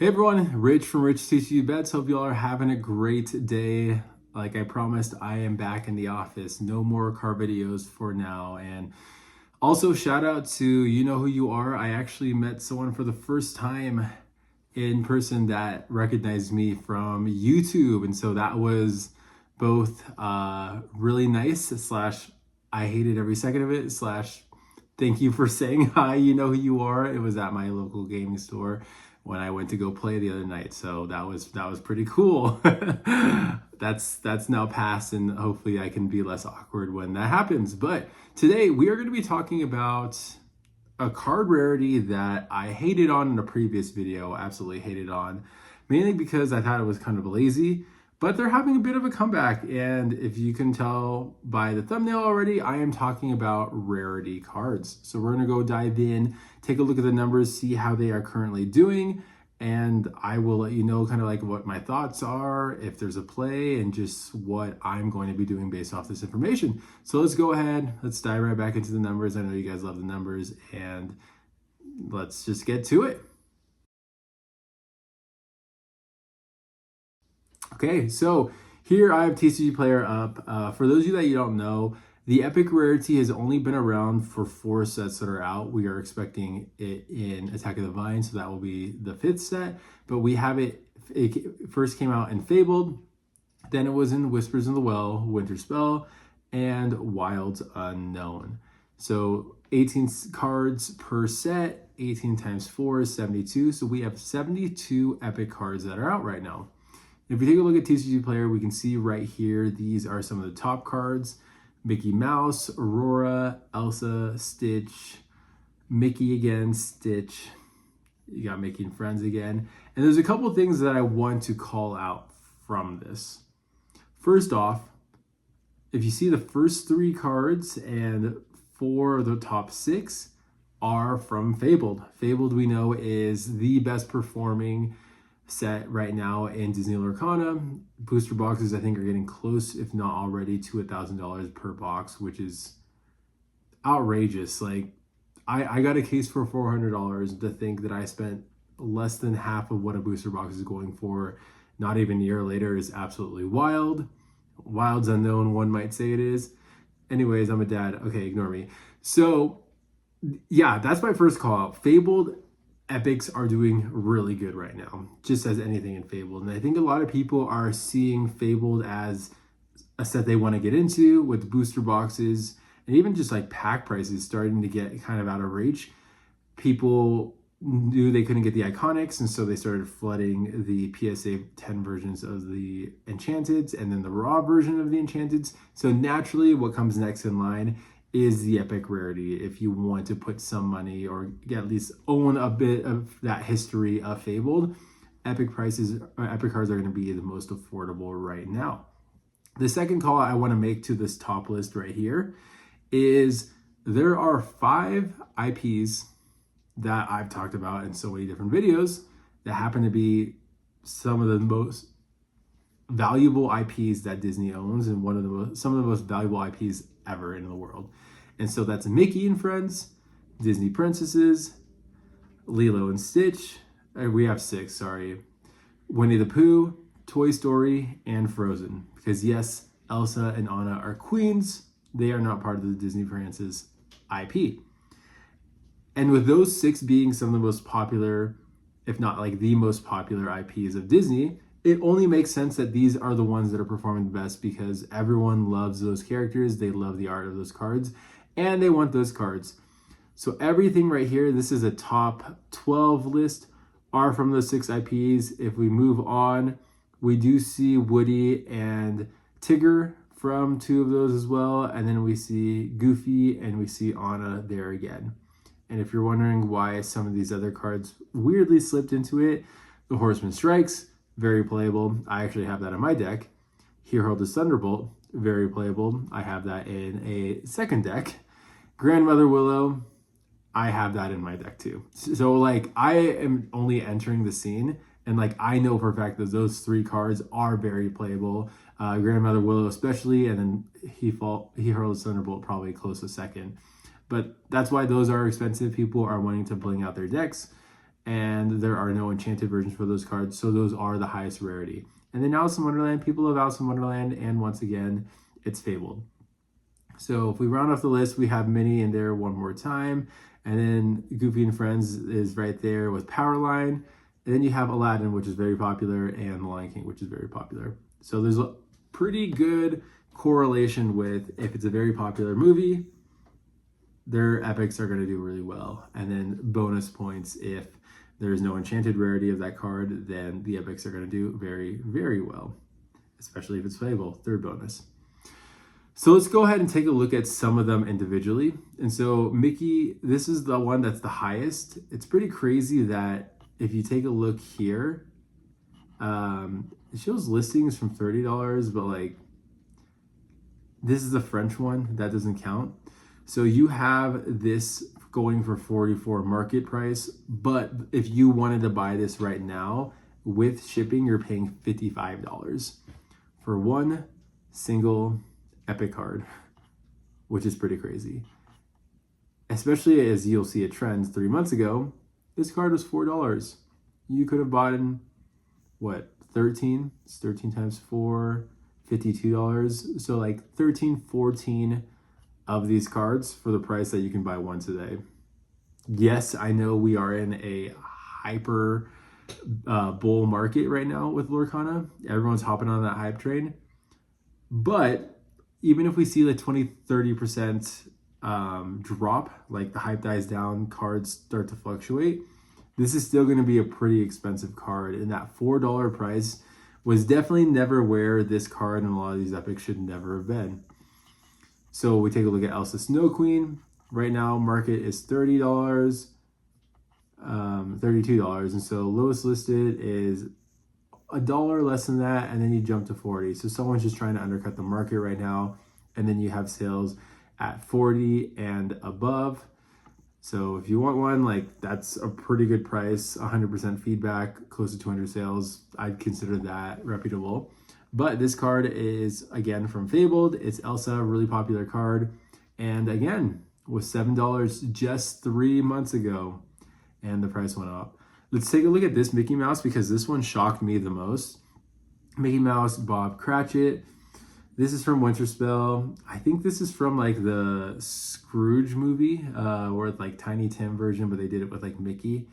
Hey everyone, Rich from Rich Teach You Bets. Hope you all are having a great day. Like I promised, I am back in the office. No more car videos for now. And also shout out to you know who you are. I actually met someone for the first time in person that recognized me from YouTube. And so that was both really nice slash I hated every second of it slash thank you for saying hi. You know who you are. It was at my local gaming store when I went to go play the other night. So that was pretty cool. That's now past, and hopefully I can be less awkward when that happens. But today we are going to be talking about a card rarity that I hated on in a previous video, absolutely hated on, mainly because I thought it was kind of lazy, but they're having a bit of a comeback. And if you can tell by the thumbnail already, I am talking about rarity cards. So we're gonna go dive in, take a look at the numbers, see how they are currently doing, and I will let you know kind of like what my thoughts are, if there's a play, and just what I'm going to be doing based off this information. So let's go ahead, let's dive right back into the numbers. I know you guys love the numbers, and let's just get to it. Okay, so here I have tcgplayer up. For those of you that you don't know, the Epic Rarity has only been around for 4 sets that are out. We are expecting it in Attack of the Vine, so that will be the 5th set. But we have it first came out in Fabled, then it was in Whispers in the Well, Winter Spell, and Wilds Unknown. So 18 cards per set, 18 times 4 is 72. So we have 72 Epic cards that are out right now. If we take a look at tcgplayer, we can see right here, these are some of the top cards. Mickey Mouse, Aurora, Elsa, Stitch, Mickey again, Stitch. You got Mickey and Friends again. And there's a couple of things that I want to call out from this. First off, if you see the first 3 cards and 4 of the top 6 are from Fabled. Fabled, we know, is the best performing set right now in Disney Lorcana. Booster boxes, I think, are getting close, if not already, to $1,000 per box, which is outrageous. Like, I got a case for $400. To think that I spent less than half of what a booster box is going for not even a year later is absolutely wild. Wilds Unknown, one might say it is. Anyways, I'm a dad. Okay, ignore me. So, yeah, that's my first call out. Fabled Epics are doing really good right now, just as anything in Fabled. And I think a lot of people are seeing Fabled as a set they want to get into with booster boxes and even just like pack prices starting to get kind of out of reach. People knew they couldn't get the iconics, and so they started flooding the PSA 10 versions of the Enchanteds and then the raw version of the Enchanteds. So naturally, what comes next in line is the Epic Rarity. If you want to put some money or at least own a bit of that history of Fabled, Epic prices or Epic cards are going to be the most affordable right now. The second call I want to make to this top list right here is there are 5 IPs that I've talked about in so many different videos that happen to be some of the most valuable IPs that Disney owns, and some of the most valuable IPs ever in the world. And so that's Mickey and Friends, Disney Princesses, Lilo and Stitch. We have 6, sorry. Winnie the Pooh, Toy Story, and Frozen. Because yes, Elsa and Anna are queens. They are not part of the Disney Princess IP. And with those 6 being some of the most popular, if not like the most popular IPs of Disney, it only makes sense that these are the ones that are performing the best because everyone loves those characters, they love the art of those cards, and they want those cards. So everything right here, this is a top 12 list, are from those 6 IPs. If we move on, we do see Woody and Tigger from 2 of those as well, and then we see Goofy and we see Anna there again. And if you're wondering why some of these other cards weirdly slipped into it, the Horseman Strikes, very playable. I actually have that in my deck. Hero the Thunderbolt, very playable. I have that in a second deck. Grandmother Willow, I have that in my deck too. So like I am only entering the scene, and like I know for a fact that those 3 cards are very playable. Grandmother Willow especially, and then Hero the Thunderbolt probably close to second. But that's why those are expensive. People are wanting to bling out their decks. and there are no enchanted versions for those cards, so those are the highest rarity. And then Alice in Wonderland, people love Alice in Wonderland, and once again, it's Fabled. So if we round off the list, we have Minnie in there one more time, and then Goofy and Friends is right there with Powerline, and then you have Aladdin, which is very popular, and The Lion King, which is very popular. So there's a pretty good correlation with if it's a very popular movie, their epics are going to do really well. And then bonus points if there's no enchanted rarity of that card, then the epics are going to do very, very well, especially if it's Fable, third bonus. So let's go ahead and take a look at some of them individually. And so Mickey, this is the one that's the highest. It's pretty crazy that if you take a look here, it shows listings from $30, but like this is the French one, that doesn't count. So you have this going for $44 market price, but if you wanted to buy this right now with shipping, you're paying $55 for one single epic card, which is pretty crazy. Especially as you'll see a trend 3 months ago, this card was $4. You could have bought in what, 13? It's 13 times 4, $52. So like 13, 14 of these cards for the price that you can buy one today. Yes, I know we are in a hyper bull market right now with Lorcana. Everyone's hopping on that hype train. But even if we see like 20-30% drop, like the hype dies down, cards start to fluctuate, this is still going to be a pretty expensive card. And that $4 price was definitely never where this card and a lot of these epics should never have been. So we take a look at Elsa Snow Queen. Right now, market is $30, $32. And so lowest listed is $1 less than that, and then you jump to 40. So someone's just trying to undercut the market right now. And then you have sales at 40 and above. So if you want one, like that's a pretty good price, 100% feedback, close to 200 sales. I'd consider that reputable. But this card is, again, from Fabled. It's Elsa, really popular card. And again, was $7 just 3 months ago. And the price went up. Let's take a look at this Mickey Mouse because this one shocked me the most. Mickey Mouse, Bob Cratchit. This is from Winterspell. I think this is from like the Scrooge movie, or like Tiny Tim version, but they did it with like Mickey.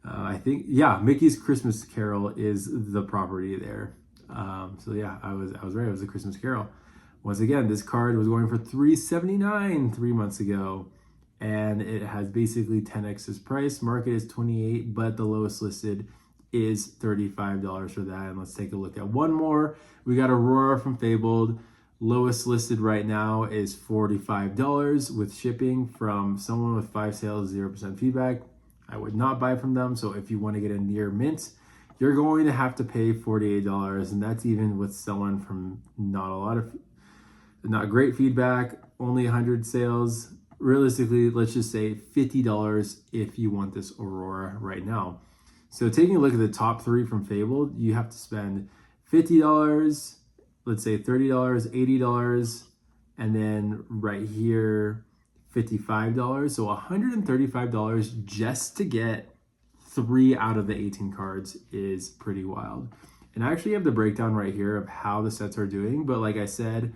I think, yeah, Mickey's Christmas Carol is the property there. So yeah, I was right. It was a Christmas Carol. Once again, this card was going for $379 3 months ago, and it has basically 10x its price. Market is 28, but the lowest listed is $35 for that. And let's take a look at one more. We got Aurora from Fabled. Lowest listed right now is $45 with shipping from someone with 5 sales, 0% feedback. I would not buy from them. So if you want to get a near mint, you're going to have to pay $48, and that's even with someone from not great feedback, only 100 sales. Realistically, let's just say $50 if you want this Aurora right now. So taking a look at the top 3 from Fabled, you have to spend $50, let's say $30, $80, and then right here, $55. So $135 just to get 3 out of the 18 cards is pretty wild. And I actually have the breakdown right here of how the sets are doing. But like I said,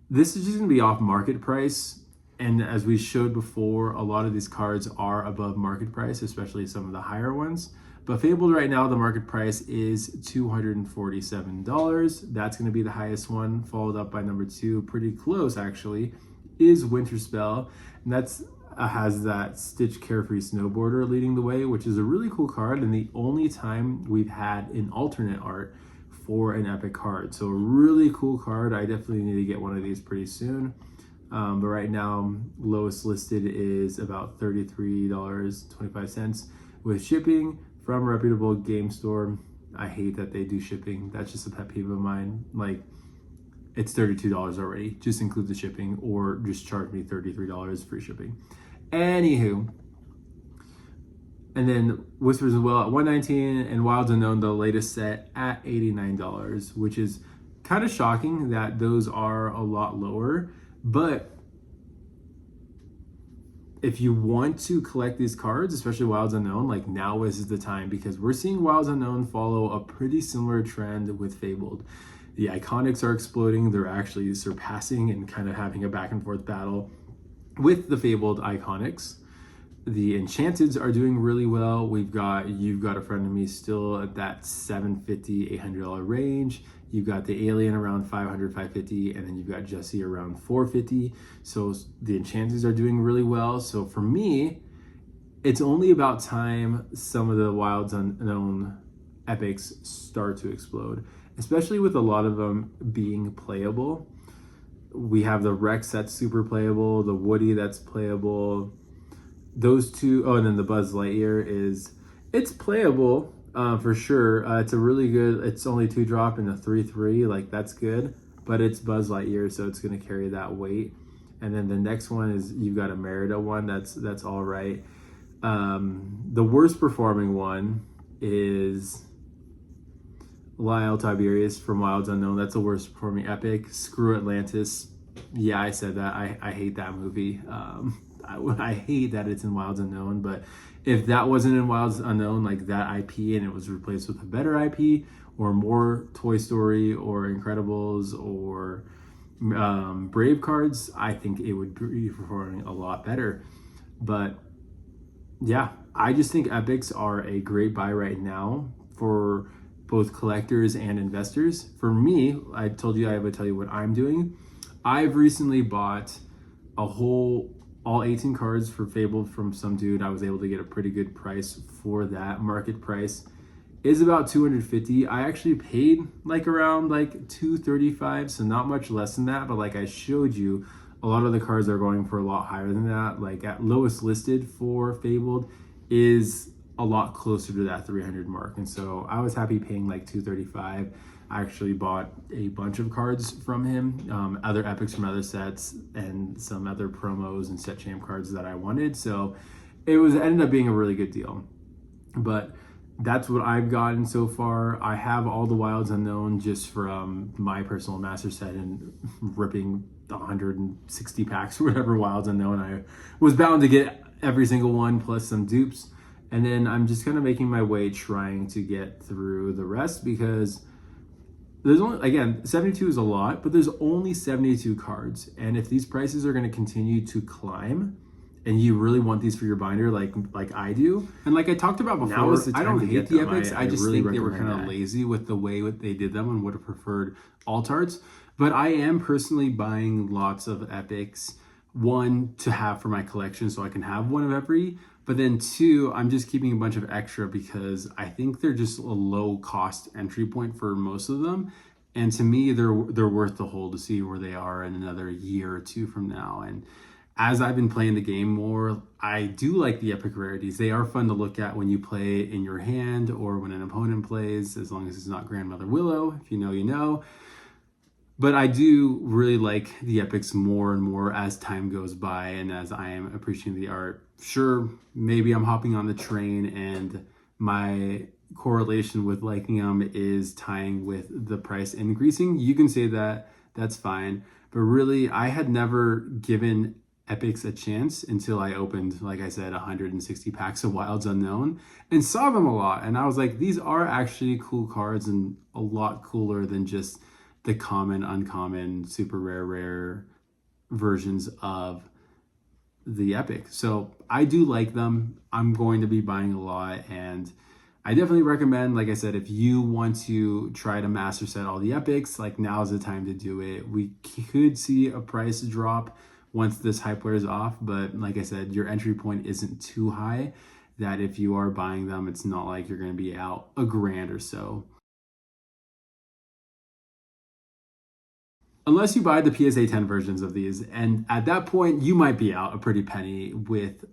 this is just going to be off market price. And as we showed before, a lot of these cards are above market price, especially some of the higher ones. But Fabled right now, the market price is $247. That's going to be the highest one, followed up by number 2, pretty close actually, is Winterspell. And that's has that Stitch Carefree Snowboarder leading the way, which is a really cool card and the only time we've had an alternate art for an epic card. So a really cool card. I definitely need to get one of these pretty soon. But right now, lowest listed is about $33.25 with shipping from a reputable game store. I hate that they do shipping. That's just a pet peeve of mine. Like, it's $32 already. Just include the shipping or just charge me $33 free shipping. Anywho, and then Whispers as well at $119 and Wilds Unknown, the latest set, at $89, which is kind of shocking that those are a lot lower. But if you want to collect these cards, especially Wilds Unknown, like now is the time, because we're seeing Wilds Unknown follow a pretty similar trend with Fabled. The iconics are exploding. They're actually surpassing and kind of having a back and forth battle with the Fabled iconics. The Enchanteds are doing really well. You've got a friend of me still at that $750, $800 range. You've got the Alien around 500, 550, and then you've got Jesse around 450. So the Enchanteds are doing really well. So for me, it's only about time some of the Wilds Unknown epics start to explode, especially with a lot of them being playable. We have the Rex that's super playable, the Woody that's playable. Those two, oh, and then the Buzz Lightyear it's playable for sure. It's a really good, it's only 2-drop and a 3/3, like that's good, but it's Buzz Lightyear, so it's going to carry that weight. And then the next one is you've got a Merida one that's all right. The worst performing one is Lyle Tiberius from Wilds Unknown. That's the worst performing epic. Screw Atlantis. Yeah, I said that. I hate that movie. I hate that it's in Wilds Unknown, but if that wasn't in Wilds Unknown, like that IP, and it was replaced with a better IP or more Toy Story or Incredibles or Brave cards, I think it would be performing a lot better. But yeah, I just think epics are a great buy right now for both collectors and investors. For me, I told you I would tell you what I'm doing. I've recently bought all 18 cards for Fabled from some dude. I was able to get a pretty good price for that. Market price is about $250. I actually paid like around like $235, so not much less than that. But like I showed you, a lot of the cards are going for a lot higher than that. Like at lowest listed for Fabled is a lot closer to that 300 mark. And so I was happy paying like $235. I actually bought a bunch of cards from him, other epics from other sets, and some other promos and set champ cards that I wanted. So it ended up being a really good deal. But that's what I've gotten so far. I have all the Wilds Unknown just from my personal master set and ripping 160 packs or whatever Wilds Unknown. I was bound to get every single one plus some dupes. And then I'm just kind of making my way trying to get through the rest, because there's only, again, 72 is a lot, but there's only 72 cards. And if these prices are going to continue to climb and you really want these for your binder like I do, and like I talked about before, I don't hate the epics. I just really think they were kind of lazy with the way they did them and would have preferred alt arts. But I am personally buying lots of epics. One, to have for my collection so I can have one of every, but then two, I'm just keeping a bunch of extra because I think they're just a low cost entry point for most of them. And to me, they're worth the hold to see where they are in another year or two from now. And as I've been playing the game more, I do like the epic rarities. They are fun to look at when you play in your hand or when an opponent plays, as long as it's not Grandmother Willow. If you know, you know. But I do really like the epics more and more as time goes by and as I am appreciating the art. Sure, maybe I'm hopping on the train and my correlation with liking them is tying with the price increasing. You can say that, that's fine. But really, I had never given epics a chance until I opened, like I said, 160 packs of Wilds Unknown and saw them a lot. And I was like, these are actually cool cards and a lot cooler than just the common, uncommon, super rare versions of the epic. So I do like them. I'm going to be buying a lot, and I definitely recommend, like I said, if you want to try to master set all the epics, like now's the time to do it. We could see a price drop once this hype wears off, but like I said, your entry point isn't too high that if you are buying them, it's not like you're going to be out $1,000 or so. Unless you buy the PSA 10 versions of these, and at that point you might be out a pretty penny with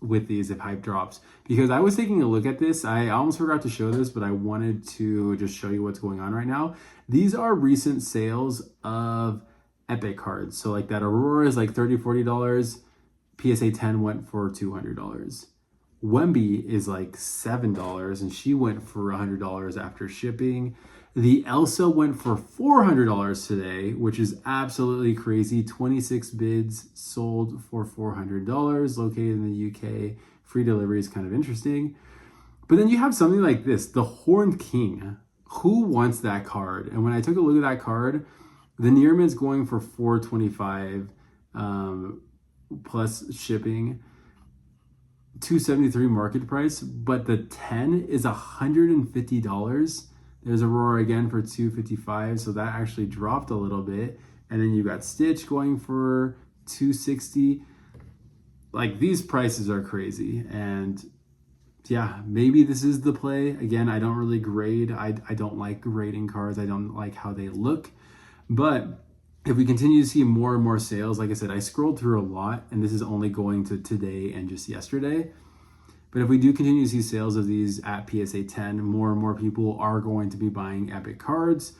these if hype drops. Because I was taking a look at this, I almost forgot to show this, but I wanted to just show you what's going on right now. These are recent sales of epic cards. So like that Aurora is like $30, $40. PSA 10 went for $200. Wemby is like $7 and she went for $100 after shipping. The Elsa went for $400 today, which is absolutely crazy. 26 bids sold for $400, located in the UK. Free delivery is kind of interesting. But then you have something like this, the Horned King. Who wants that card? And when I took a look at that card, the near mid's going for $425 plus shipping. 273 market price, but the 10 is $150. There's Aurora again for 255, so that actually dropped a little bit. And then you got Stitch going for 260. Like, these prices are crazy. And yeah, maybe this is the play. Again, I don't really grade. I don't like grading cards. I don't like how they look. But if we continue to see more and more sales, like I said, I scrolled through a lot, and this is only going to today and just yesterday. But if we do continue to see sales of these at PSA 10, more and more people are going to be buying Epic cards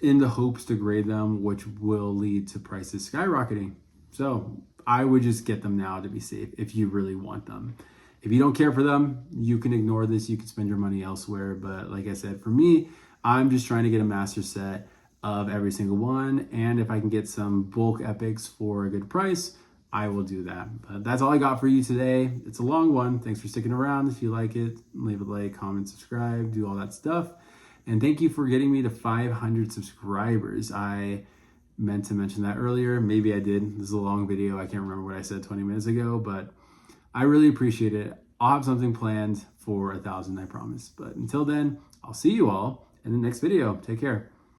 in the hopes to grade them, which will lead to prices skyrocketing. So I would just get them now to be safe if you really want them. If you don't care for them, you can ignore this. You can spend your money elsewhere. But like I said, for me, I'm just trying to get a master set of every single one. And if I can get some bulk epics for a good price, I will do that. But that's all I got for you today. It's a long one. Thanks for sticking around. If you like it, leave a like, comment, subscribe, do all that stuff. And thank you for getting me to 500 subscribers. I meant to mention that earlier. Maybe I did. This is a long video. I can't remember what I said 20 minutes ago, but I really appreciate it. I'll have something planned for 1,000, I promise. But until then, I'll see you all in the next video. Take care.